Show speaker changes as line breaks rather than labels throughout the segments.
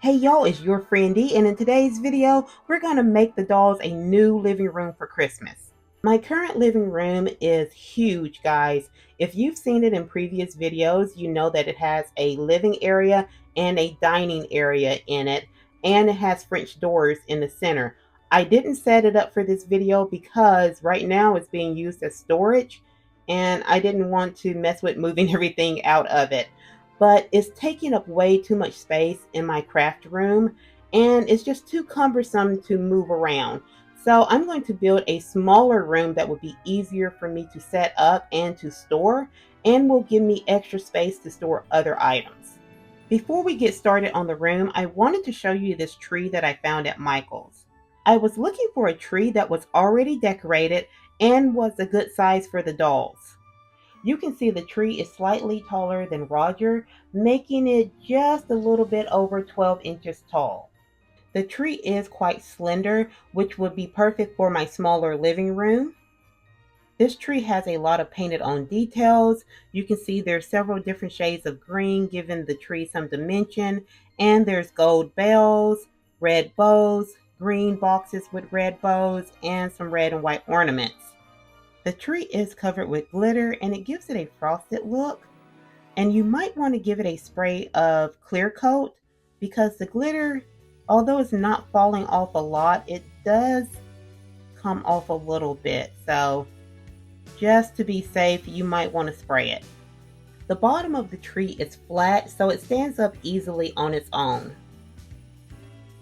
Hey y'all, it's your friend D, and in today's video, we're going to make the dolls a new living room for Christmas. My current living room is huge, guys. If you've seen it in previous videos, you know that it has a living area and a dining area in it, and it has French doors in the center. I didn't set it up for this video because right now it's being used as storage, and I didn't want to mess with moving everything out of it, but it's taking up way too much space in my craft room and it's just too cumbersome to move around. So I'm going to build a smaller room that would be easier for me to set up and to store, and will give me extra space to store other items. Before we get started on the room, I wanted to show you this tree that I found at Michael's. I was looking for a tree that was already decorated and was a good size for the dolls. You can see the tree is slightly taller than Roger, making it just a little bit over 12 inches tall. The tree is quite slender, which would be perfect for my smaller living room. This tree has a lot of painted on details. You can see there's several different shades of green, giving the tree some dimension. And there's gold bells, red bows, green boxes with red bows, and some red and white ornaments. The tree is covered with glitter and it gives it a frosted look. And you might want to give it a spray of clear coat because the glitter, although it's not falling off a lot, it does come off a little bit. So just to be safe, you might want to spray it. The bottom of the tree is flat, so it stands up easily on its own.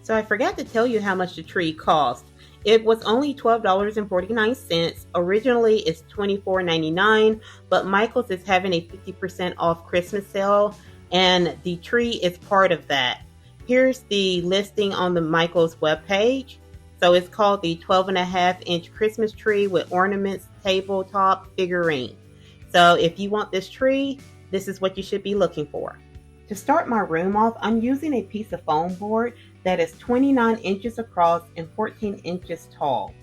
So I forgot to tell you how much the tree cost. It was only $12.49. Originally it's $24.99, but Michael's is having a 50% off Christmas sale, and the tree is part of that. Here's the listing on the Michael's webpage. So it's called the 12.5-inch Christmas tree with ornaments, tabletop, figurine. So if you want this tree, this is what you should be looking for. To start my room off, I'm using a piece of foam board that is 29 inches across and 14 inches tall.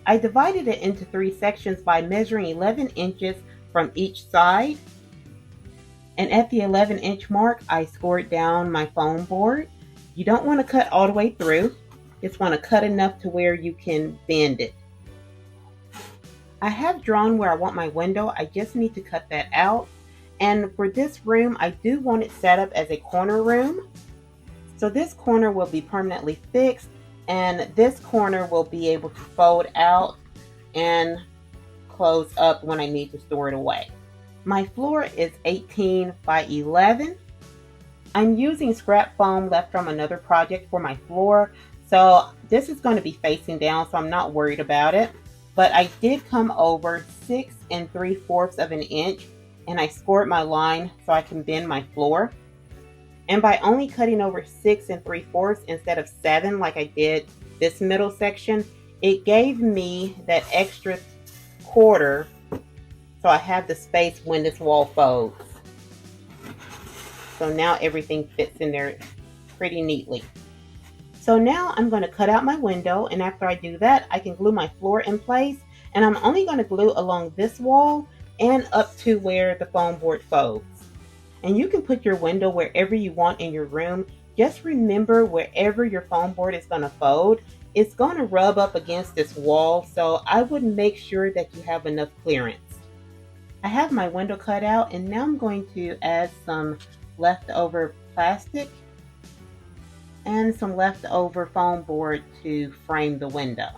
I divided it into 3 sections by measuring 11 inches from each side. And at the 11-inch mark, I scored down my foam board. You don't want to cut all the way through. Just want to cut enough to where you can bend it. I have drawn where I want my window. I just need to cut that out. And for this room, I do want it set up as a corner room. So this corner will be permanently fixed, and this corner will be able to fold out and close up when I need to store it away. My floor is 18 by 11. I'm using scrap foam left from another project for my floor. So this is going to be facing down, so I'm not worried about it. But I did come over 6 3/4 of an inch, and I scored my line so I can bend my floor. And by only cutting over 6 3/4 instead of 7 like I did this middle section, it gave me that extra quarter so I have the space when this wall folds. So now everything fits in there pretty neatly. So now I'm going to cut out my window, and after I do that, I can glue my floor in place, and I'm only going to glue along this wall and up to where the foam board folds. And you can put your window wherever you want in your room. Just remember, wherever your foam board is going to fold, it's going to rub up against this wall, so I would make sure that you have enough clearance. I have my window cut out, and now I'm going to add some leftover plastic and some leftover foam board to frame the window.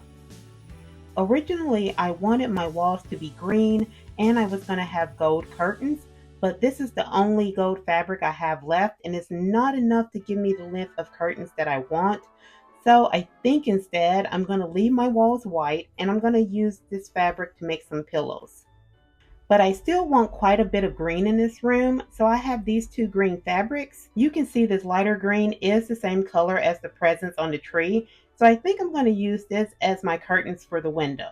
Originally, I wanted my walls to be green and I was going to have gold curtains, but this is the only gold fabric I have left, and it's not enough to give me the length of curtains that I want. So I think instead I'm going to leave my walls white, and I'm going to use this fabric to make some pillows. But I still want quite a bit of green in this room, so I have these 2 green fabrics. You can see this lighter green is the same color as the presents on the tree, so I think I'm going to use this as my curtains for the window.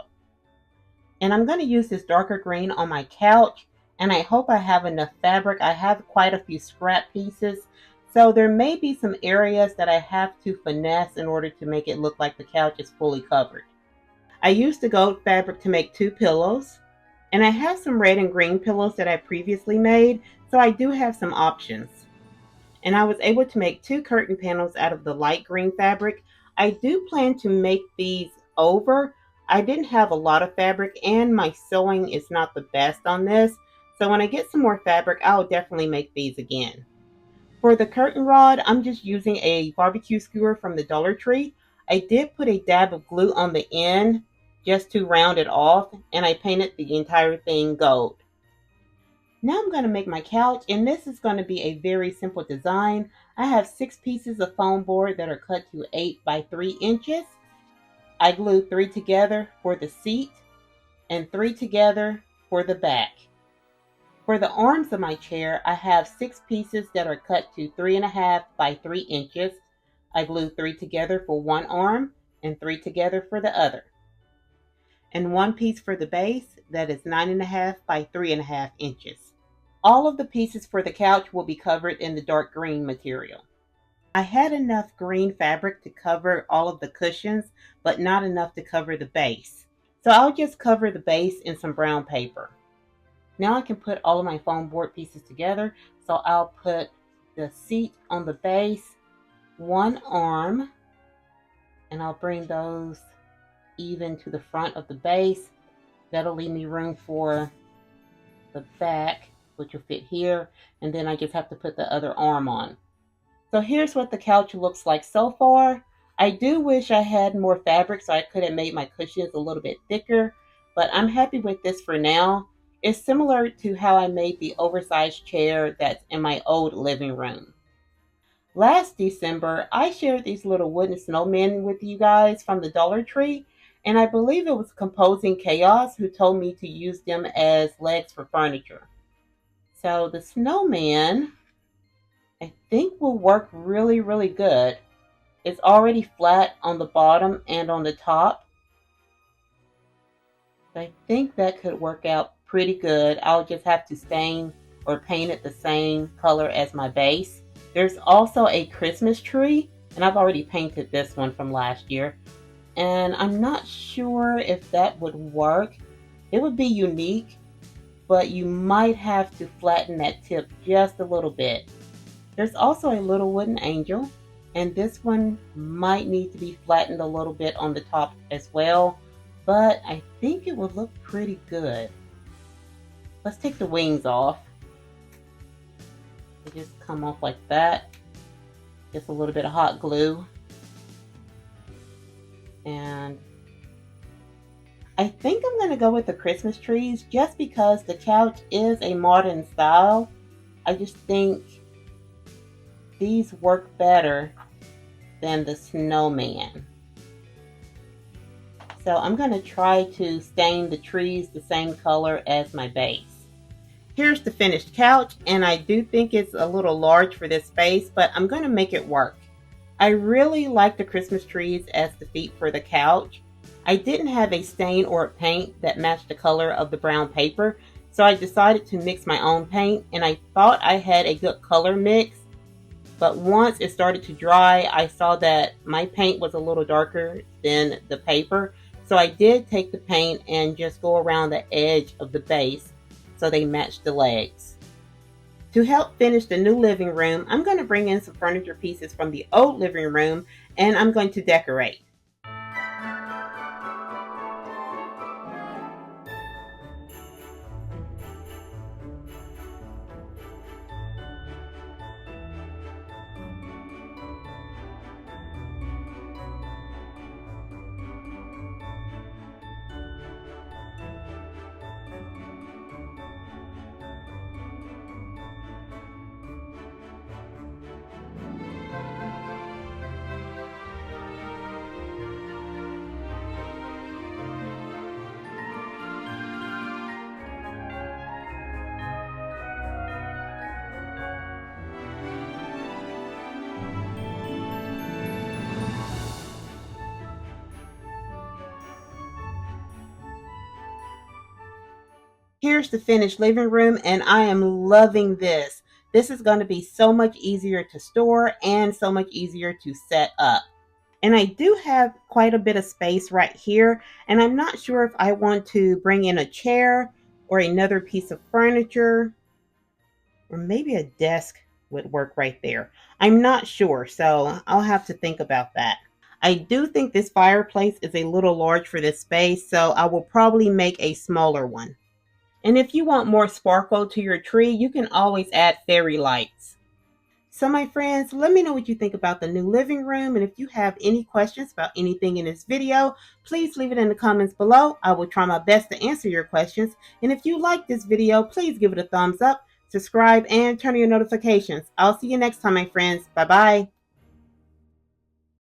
And I'm going to use this darker green on my couch, and I hope I have enough fabric. I have quite a few scrap pieces, so there may be some areas that I have to finesse in order to make it look like the couch is fully covered. I used the gold fabric to make 2 pillows. And I have some red and green pillows that I previously made, so I do have some options. and I was able to make 2 curtain panels out of the light green fabric. I do plan to make these over. I didn't have a lot of fabric and my sewing is not the best on this. So when I get some more fabric, I'll definitely make these again. For the curtain rod, I'm just using a barbecue skewer from the Dollar Tree. I did put a dab of glue on the end just to round it off, and I painted the entire thing gold. Now I'm going to make my couch, and this is going to be a very simple design. I have 6 pieces of foam board that are cut to 8 by 3 inches. I glued 3 together for the seat and 3 together for the back. For the arms of my chair, I have 6 pieces that are cut to 3.5 by 3 inches. I glued 3 together for one arm and 3 together for the other. And 1 piece for the base that is 9.5 by 3.5 inches. All of the pieces for the couch will be covered in the dark green material. I had enough green fabric to cover all of the cushions, but not enough to cover the base. So I'll just cover the base in some brown paper. Now I can put all of my foam board pieces together. So I'll put the seat on the base, one arm, and I'll bring those even to the front of the base. That'll leave me room for the back, which will fit here. And then I just have to put the other arm on. So here's what the couch looks like so far. I do wish I had more fabric so I could have made my cushions a little bit thicker, but I'm happy with this for now. It's similar to how I made the oversized chair that's in my old living room. Last December, I shared these little wooden snowmen with you guys from the Dollar Tree, and I believe it was Composing Chaos who told me to use them as legs for furniture. So the snowman, I think, will work really, really good. It's already flat on the bottom and on the top. I think that could work out pretty good. I'll just have to stain or paint it the same color as my base. There's also a Christmas tree, and I've already painted this one from last year. And I'm not sure if that would work. It would be unique, but you might have to flatten that tip just a little bit. There's also a little wooden angel, and this one might need to be flattened a little bit on the top as well. But I think it will look pretty good. Let's take the wings off. They just come off like that. Just a little bit of hot glue. And I think I'm going to go with the Christmas trees just because the couch is a modern style. I just think these work better than the snowman. So I'm going to try to stain the trees the same color as my base. Here's the finished couch, and I do think it's a little large for this space, but I'm going to make it work. I really like the Christmas trees as the feet for the couch. I didn't have a stain or a paint that matched the color of the brown paper, so I decided to mix my own paint, and I thought I had a good color mix. But once it started to dry, I saw that my paint was a little darker than the paper. So I did take the paint and just go around the edge of the base so they matched the legs. To help finish the new living room, I'm going to bring in some furniture pieces from the old living room and I'm going to decorate. Here's the finished living room, and I am loving this. This is going to be so much easier to store and so much easier to set up. And I do have quite a bit of space right here, and I'm not sure if I want to bring in a chair or another piece of furniture or maybe a desk would work right there. I'm not sure, so I'll have to think about that. I do think this fireplace is a little large for this space, so I will probably make a smaller one. And if you want more sparkle to your tree, you can always add fairy lights. So, my friends, let me know what you think about the new living room. And if you have any questions about anything in this video, please leave it in the comments below. I will try my best to answer your questions. And if you like this video, please give it a thumbs up, subscribe, and turn on your notifications. I'll see you next time, my friends. Bye bye.